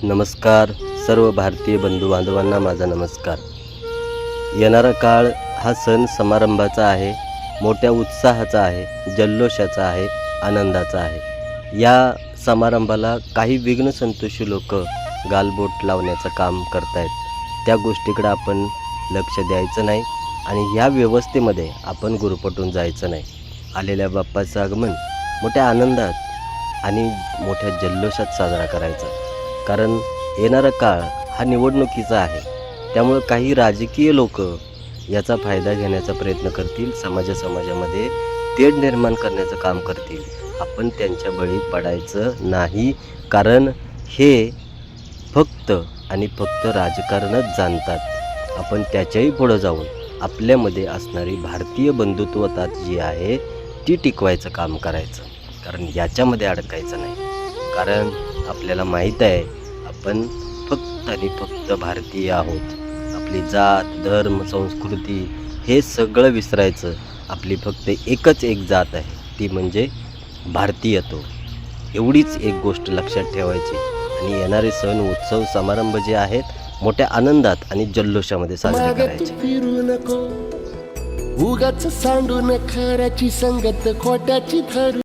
नमस्कार. सर्व भारतीय बंधू बांधवांना माझा नमस्कार. येणारा काळ हा सण समारंभाचा आहे, मोठ्या उत्साहाचा आहे, जल्लोषाचा आहे, आनंदाचा आहे. या समारंभाला काही विघ्न संतोषी लोक गालबोट लावण्याचं काम करतायत. त्या गोष्टीकडे आपण लक्ष द्यायचं नाही आणि ह्या व्यवस्थेमध्ये आपण गुरफटून जायचं नाही. आलेल्या बाप्पाचं आगमन मोठ्या आनंदात आणि मोठ्या जल्लोषात साजरा करायचा. कारण येणारा काळ हा निवडणुकीचा आहे. त्यामुळे काही राजकीय लोक याचा फायदा घेण्याचा प्रयत्न करतील, समाजामध्ये तेढ निर्माण करण्याचं काम करतील. आपण त्यांच्या बळी पडायचं नाही, कारण हे फक्त आणि फक्त राजकारणच जाणतात. आपण त्याच्याही पुढं जाऊन आपल्यामध्ये असणारी भारतीय बंधुत्वता जी आहे ती टिकवायचं काम करायचं. कारण याच्यामध्ये अडकायचं नाही. कारण आपल्याला माहीत आहे आपण फक्त आणि फक्त भारतीय आहोत. आपली जात, धर्म, संस्कृती हे सगळं विसरायचं. आपली फक्त एकच एक जात आहे, ती म्हणजे भारतीयत्व. एवढीच एक गोष्ट लक्षात ठेवायची आणि येणारे सण, उत्सव, समारंभ जे आहेत मोठ्या आनंदात आणि जल्लोषामध्ये साजरे करायचे. फिरू नको उगाच सांडून खऱ्याची संगत खोट्याची धरू.